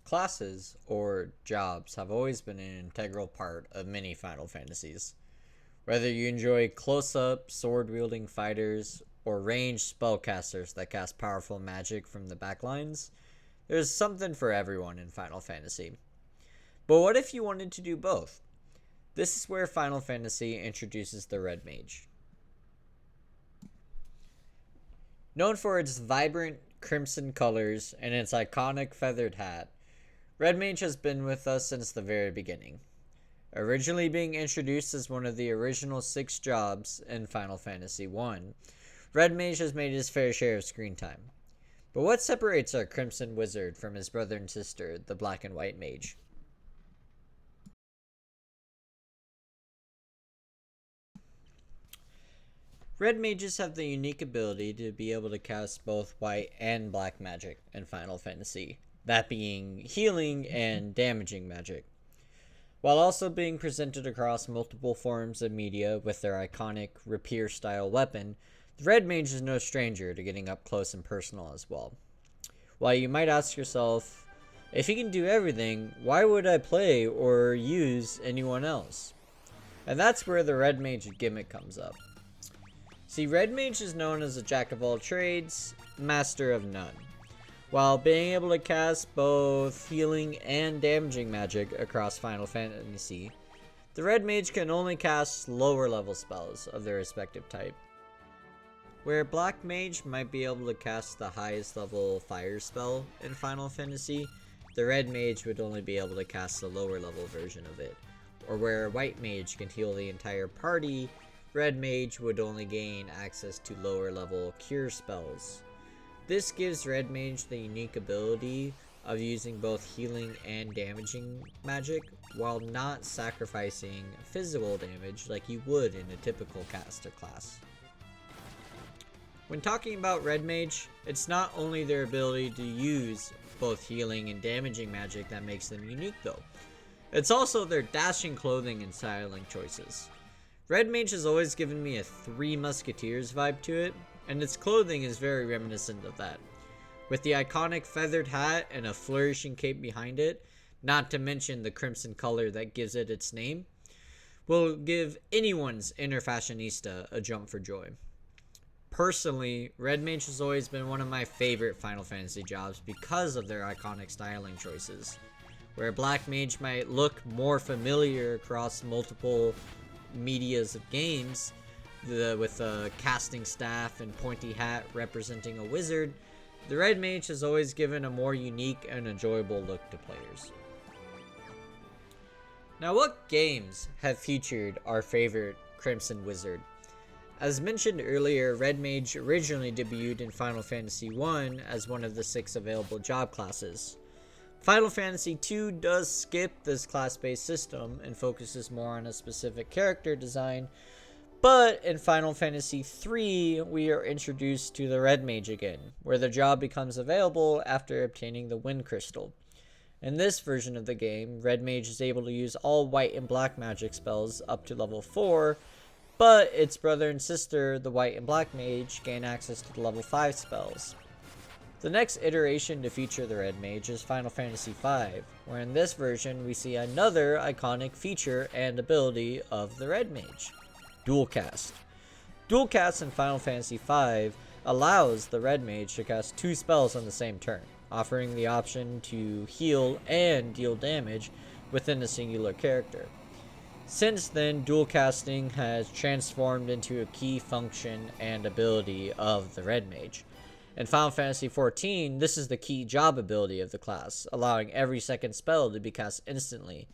Classes, or jobs, have always been an integral part of many Final Fantasies. Whether you enjoy close-up, sword-wielding fighters, or ranged spellcasters that cast powerful magic from the backlines, there's something for everyone in Final Fantasy. But what if you wanted to do both? This is where Final Fantasy introduces the Red Mage. Known for its vibrant crimson colors and its iconic feathered hat, Red Mage has been with us since the very beginning. Originally being introduced as one of the original 6 jobs in Final Fantasy I, Red Mage has made his fair share of screen time. But what separates our Crimson Wizard from his brother and sister, the Black and White Mage? Red Mages have the unique ability to be able to cast both white and black magic in Final Fantasy, that being healing and damaging magic, while also being presented across multiple forms of media with their iconic rapier-style weapon. The Red Mage is no stranger to getting up close and personal as well. While you might ask yourself, if he can do everything, why would I play or use anyone else? And that's where the Red Mage gimmick comes up. See, Red Mage is known as a jack of all trades, master of none. While being able to cast both healing and damaging magic across Final Fantasy, the Red Mage can only cast lower level spells of their respective type. Where Black Mage might be able to cast the highest level fire spell in Final Fantasy, the Red Mage would only be able to cast the lower level version of it. Or where White Mage can heal the entire party, Red Mage would only gain access to lower level cure spells. This gives Red Mage the unique ability of using both healing and damaging magic while not sacrificing physical damage like you would in a typical caster class. When talking about Red Mage, it's not only their ability to use both healing and damaging magic that makes them unique though. It's also their dashing clothing and styling choices. Red Mage has always given me a Three Musketeers vibe to it, and its clothing is very reminiscent of that. With the iconic feathered hat and a flourishing cape behind it, not to mention the crimson color that gives it its name, will give anyone's inner fashionista a jump for joy. Personally, Red Mage has always been one of my favorite Final Fantasy jobs because of their iconic styling choices. Where Black Mage might look more familiar across multiple medias of games, with a casting staff and pointy hat representing a wizard, the Red Mage has always given a more unique and enjoyable look to players. Now, what games have featured our favorite Crimson Wizard? As mentioned earlier, Red Mage originally debuted in Final Fantasy I as one of the 6 available job classes. Final Fantasy II does skip this class-based system and focuses more on a specific character design, but in Final Fantasy III, we are introduced to the Red Mage again, where the job becomes available after obtaining the Wind Crystal. In this version of the game, Red Mage is able to use all white and black magic spells up to level 4, but its brother and sister, the White and Black Mage, gain access to the level 5 spells. The next iteration to feature the Red Mage is Final Fantasy V, where in this version we see another iconic feature and ability of the Red Mage: Dual Cast. Dual Cast in Final Fantasy V allows the Red Mage to cast 2 spells on the same turn, offering the option to heal and deal damage within a singular character. Since then, dual casting has transformed into a key function and ability of the Red Mage. In Final Fantasy XIV, this is the key job ability of the class, allowing every second spell to be cast instantly.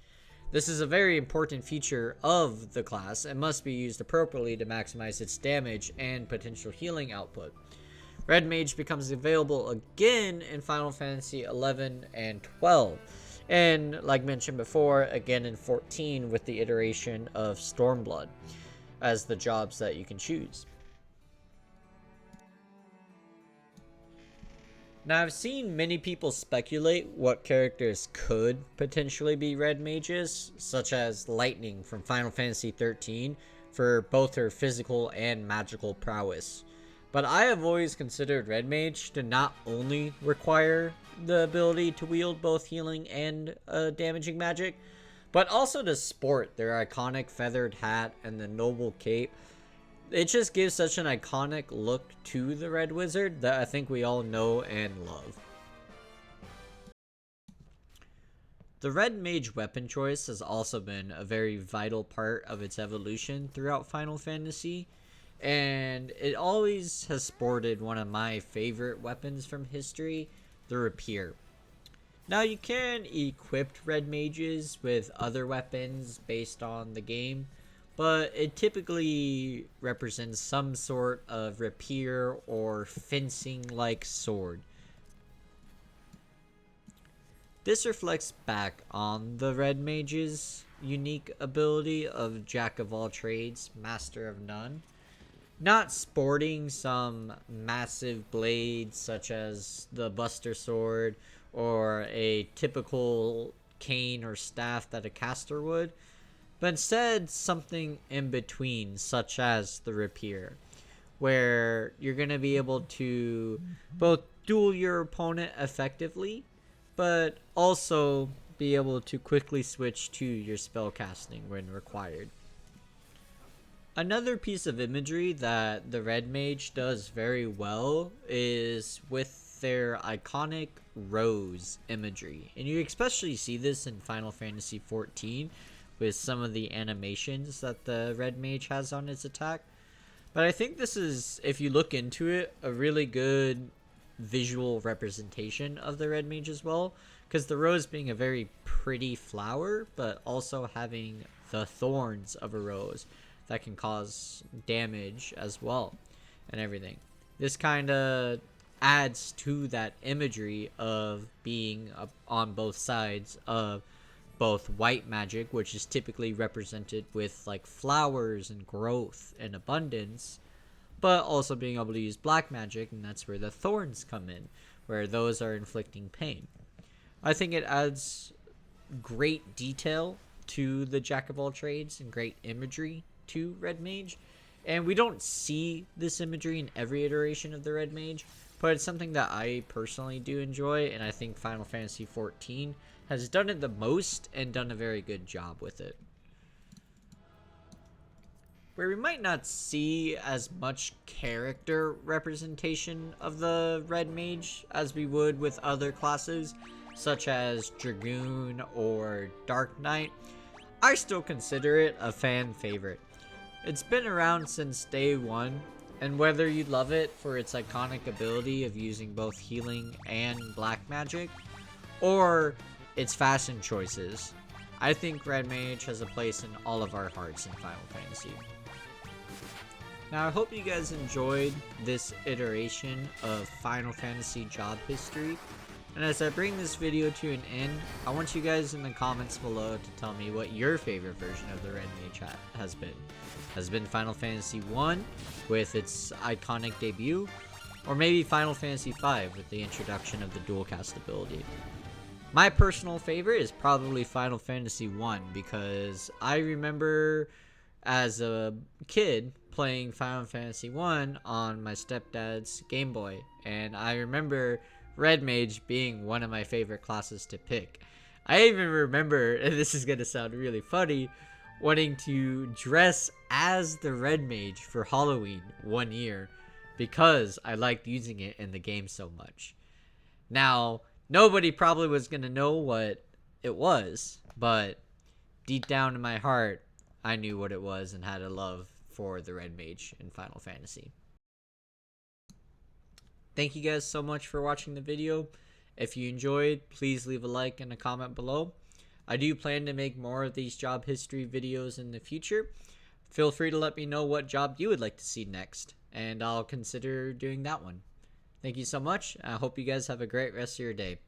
This is a very important feature of the class and must be used appropriately to maximize its damage and potential healing output. Red Mage becomes available again in Final Fantasy XI and XII, and like mentioned before, again in 14 with the iteration of Stormblood as the jobs that you can choose. Now, I've seen many people speculate what characters could potentially be Red Mages, such as Lightning from Final Fantasy XIII for both her physical and magical prowess. But I have always considered Red Mage to not only require the ability to wield both healing and damaging magic, but also to sport their iconic feathered hat and the noble cape. It just gives such an iconic look to the Red Wizard that I think we all know and love. The Red Mage weapon choice has also been a very vital part of its evolution throughout Final Fantasy, and it always has sported one of my favorite weapons from history, the Rapier. Now, you can equip Red Mages with other weapons based on the game, but it typically represents some sort of rapier or fencing-like sword. This reflects back on the Red Mage's unique ability of Jack of all trades, Master of none. Not sporting some massive blade such as the Buster Sword or a typical cane or staff that a caster would, but instead something in between, such as the Rapier, where you're going to be able to both duel your opponent effectively, but also be able to quickly switch to your spell casting when required. Another piece of imagery that the Red Mage does very well is with their iconic rose imagery. And you especially see this in Final Fantasy XIV with some of the animations that the Red Mage has on its attack. But I think this is, if you look into it, a really good visual representation of the Red Mage as well, because the rose being a very pretty flower, but also having the thorns of a rose that can cause damage as well and everything. This kind of adds to that imagery of being on both sides of both white magic, which is typically represented with like flowers and growth and abundance, but also being able to use black magic, and that's where the thorns come in, where those are inflicting pain. I think it adds great detail to the Jack of all trades and great imagery to Red Mage, and we don't see this imagery in every iteration of the Red Mage, but it's something that I personally do enjoy, and I think Final Fantasy XIV has done it the most and done a very good job with it. Where we might not see as much character representation of the Red Mage as we would with other classes, such as Dragoon or Dark Knight, I still consider it a fan favorite. It's been around since day one, and whether you love it for its iconic ability of using both healing and black magic, or its fashion choices, I think Red Mage has a place in all of our hearts in Final Fantasy. Now, I hope you guys enjoyed this iteration of Final Fantasy job history. And as I bring this video to an end, I want you guys in the comments below to tell me what your favorite version of the Red Mage has been. Has it been Final Fantasy 1 with its iconic debut? Or maybe Final Fantasy 5 with the introduction of the dual cast ability? My personal favorite is probably Final Fantasy 1 because I remember as a kid playing Final Fantasy 1 on my stepdad's Game Boy, and I remember Red Mage being one of my favorite classes to pick. I even remember, and this is gonna sound really funny, wanting to dress as the Red Mage for Halloween one year because I liked using it in the game so much. Now, nobody probably was gonna know what it was, but deep down in my heart, I knew what it was and had a love for the Red Mage in Final Fantasy. Thank you guys so much for watching the video. If you enjoyed, please leave a like and a comment below. I do plan to make more of these job history videos in the future. Feel free to let me know what job you would like to see next, and I'll consider doing that one. Thank you so much. I hope you guys have a great rest of your day.